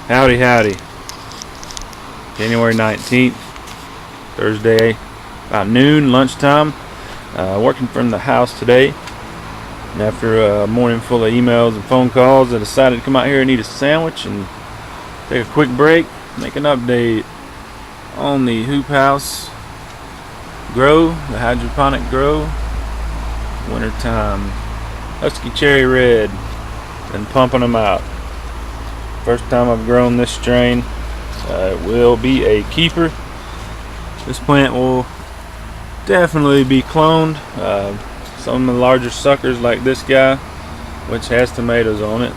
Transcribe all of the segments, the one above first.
Howdy, howdy. January 19th, Thursday, about noon, lunchtime. Working from the house today. And after a morning full of emails and phone calls, I decided to come out here and eat a sandwich and take a quick break, make an update on the hoop house grow, the hydroponic grow. Wintertime. Husky cherry red. Been pumping them out. First time I've grown this strain. It will be a keeper. This plant will definitely be cloned. Some of the larger suckers like this guy, which has tomatoes on it,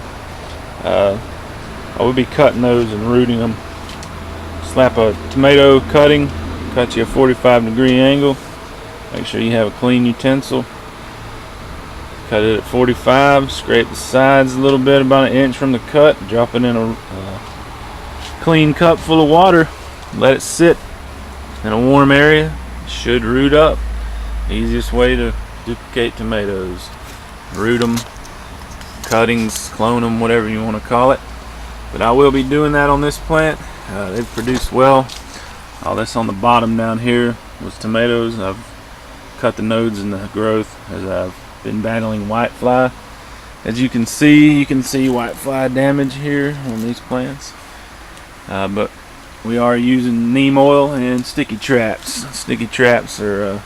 I will be cutting those and rooting them. Slap a tomato cutting, cut you a 45-degree angle. Make sure you have a clean utensil. Cut it at 45, scrape the sides a little bit, about an inch from the cut, drop it in a clean cup full of water, let it sit in a warm area. It should root up. Easiest way to duplicate tomatoes. Root them, cuttings, clone them, whatever you want to call it. But I will be doing that on this plant. They've produced well. All this on the bottom down here was tomatoes. I've cut the nodes and the growth as I've been battling whitefly. As you can see whitefly damage here on these plants. But we are using neem oil and sticky traps. Sticky traps are,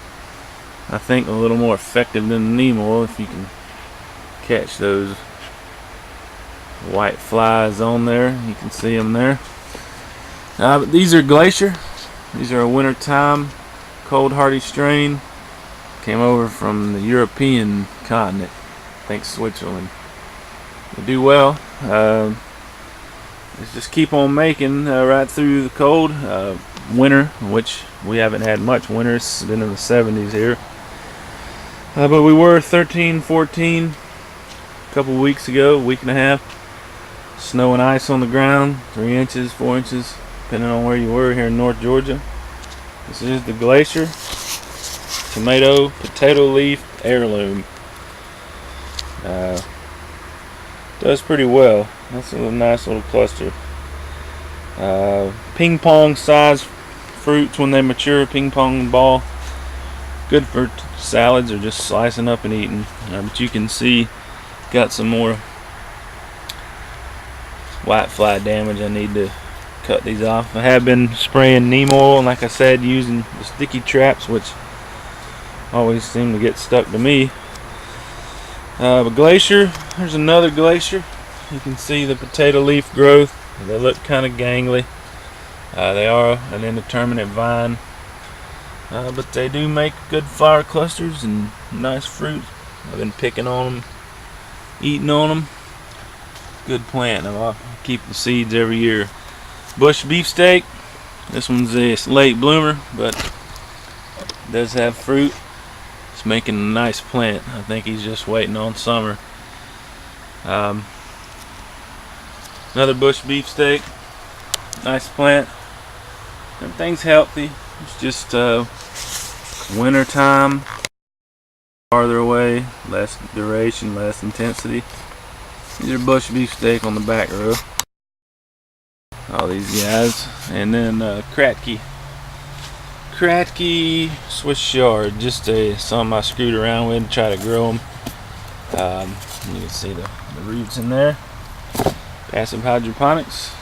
I think, a little more effective than the neem oil if you can catch those white flies on there. You can see them there. But these are Glacier. These are a wintertime cold hardy strain. Came over from the European continent, I think Switzerland. They do well. Let's just keep on making right through the cold winter, which we haven't had much winter. It's been in the 70s here. But we were 13, 14 a couple weeks ago, week and a half. Snow and ice on the ground, 3 inches, 4 inches, depending on where you were here in North Georgia. This is the Glacier Tomato Potato Leaf Heirloom. Does pretty well. That's a nice little cluster. Ping pong size fruits when they mature, ping pong ball. Good for salads or just slicing up and eating. But you can see, got some more whitefly damage. I need to cut these off. I have been spraying neem oil, and like I said, using the sticky traps, which always seem to get stuck to me. But Glacier, there's another Glacier. You can see the potato leaf growth. They look kind of gangly. They are an indeterminate vine, but they do make good flower clusters and nice fruit. I've been picking on them, eating on them. Good plant. I'll keep the seeds every year. Bush beefsteak. This one's a late bloomer, but does have fruit. It's making a nice plant. I think he's just waiting on summer. Another bush beefsteak. Nice plant. Everything's healthy. It's just winter time. Farther away, less duration, less intensity. These are bush beefsteak on the back row. All these guys. And then Kratky Swiss Chard, just some I screwed around with to try to grow them. You can see the roots in there. Passive hydroponics.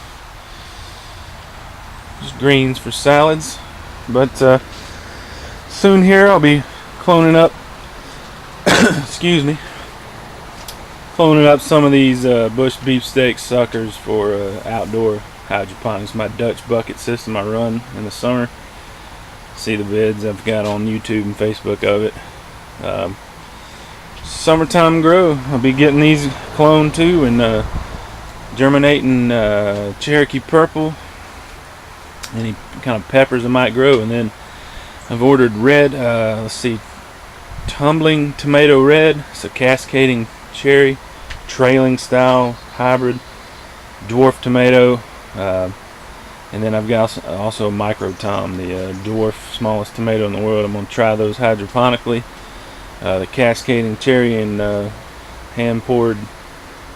Just greens for salads. But soon here I'll be cloning up excuse me, cloning up some of these bush beefsteak suckers for outdoor hydroponics. My Dutch bucket system I run in the summer. See the vids I've got on YouTube and Facebook of it. Summertime grow. I'll be getting these cloned too, and germinating Cherokee purple, any kind of peppers I might grow. And then I've ordered red, let's see, tumbling tomato red. It's a cascading cherry, trailing style hybrid, dwarf tomato. And then I've got also Micro Tom, the dwarf, smallest tomato in the world. I'm going to try those hydroponically. The cascading cherry and hand poured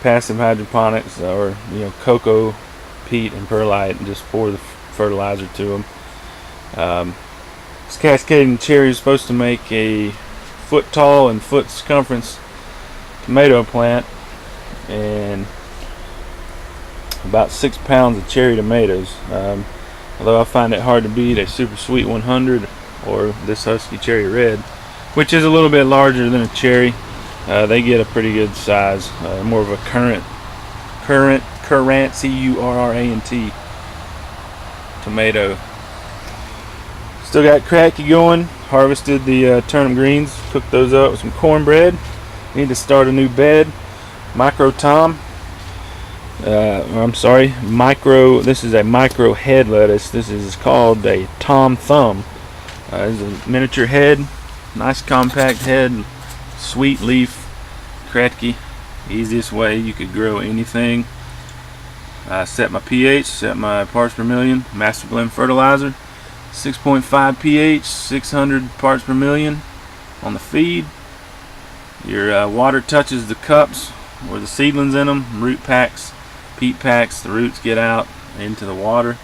passive hydroponics, or cocoa peat and perlite and just pour the fertilizer to them. This cascading cherry is supposed to make a foot tall and foot circumference tomato plant and about 6 pounds of cherry tomatoes. Although I find it hard to beat a Super Sweet 100 or this Husky Cherry Red, which is a little bit larger than a cherry. They get a pretty good size, more of a currant C-U-R-R-A-N-T tomato. Still got cracky going. Harvested the turnip greens, cooked those up with some cornbread. Need to start a new bed. Micro Tom. This is a micro head lettuce. This is called a Tom Thumb. It's a miniature head, nice compact head, sweet leaf, cracky. Easiest way you could grow anything. Set my pH, set my parts per million, master blend fertilizer, 6.5 pH, 600 parts per million on the feed. Your water touches the cups or the seedlings in them, root packs, peat packs, the roots get out into the water.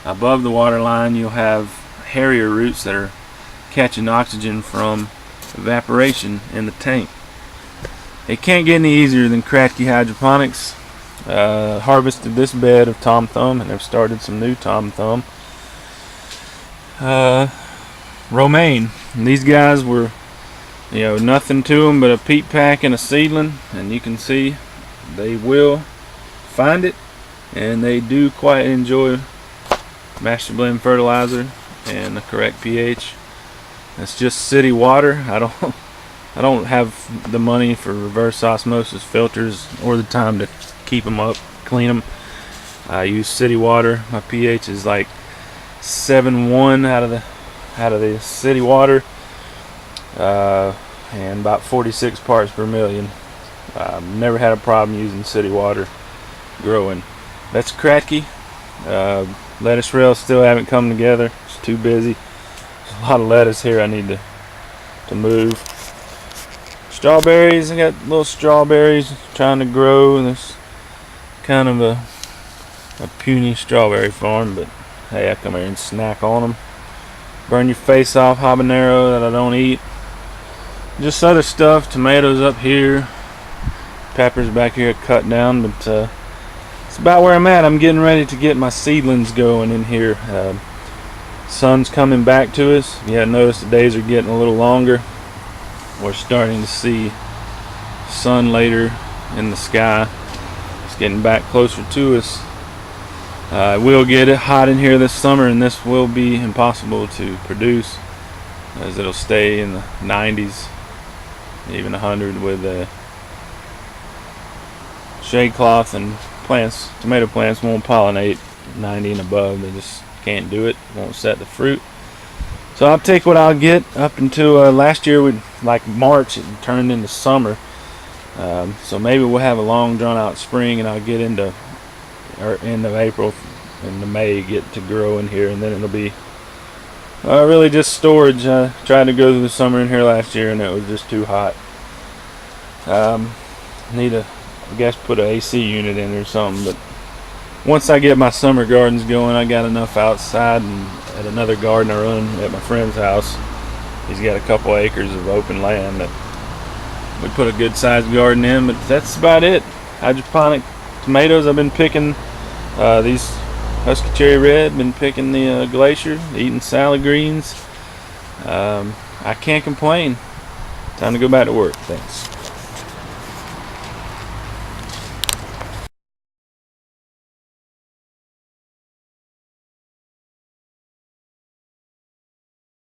Above the water line you'll have hairier roots that are catching oxygen from evaporation in the tank. It can't get any easier than Kratky hydroponics. Harvested this bed of Tom Thumb and have started some new Tom Thumb. Romaine. And these guys were, nothing to them but a peat pack and a seedling, and you can see they will find it, and they do quite enjoy master blend fertilizer and the correct pH. It's just city water. I don't have the money for reverse osmosis filters or the time to keep them up, clean them. I use city water. My pH is like 7.1 out of the city water, and about 46 parts per million. Never had a problem using city water growing. That's Kratky. Lettuce rails still haven't come together. It's too busy. There's a lot of lettuce here I need to move. Strawberries, I got little strawberries trying to grow. There's kind of a puny strawberry farm, but hey, I come here and snack on them. Burn your face off habanero that I don't eat. Just other stuff. Tomatoes up here, peppers back here cut down, but it's about where I'm at. I'm getting ready to get my seedlings going in here. Sun's coming back to us. Yeah, notice the days are getting a little longer. We're starting to see sun later in the sky. It's getting back closer to us. We'll get it hot in here this summer, and this will be impossible to produce, as it'll stay in the 90s, even 100 with shade cloth, and plants, tomato plants won't pollinate 90 and above. They just can't do it. Won't set the fruit. So I'll take what I'll get up until last year. Like March, it turned into summer. So maybe we'll have a long drawn out spring, and I'll get into end of April into May, get to grow in here, and then it'll be really just storage. I tried to go through the summer in here last year and it was just too hot. Need to, I guess, put an AC unit in or something, but once I get my summer gardens going, I got enough outside, and at another garden I run at my friend's house, he's got a couple acres of open land that we put a good sized garden in, but that's about it. Hydroponic tomatoes. I've been picking these Husky Cherry Red, been picking the Glacier, eating salad greens. I can't complain. Time to go back to work. Thanks.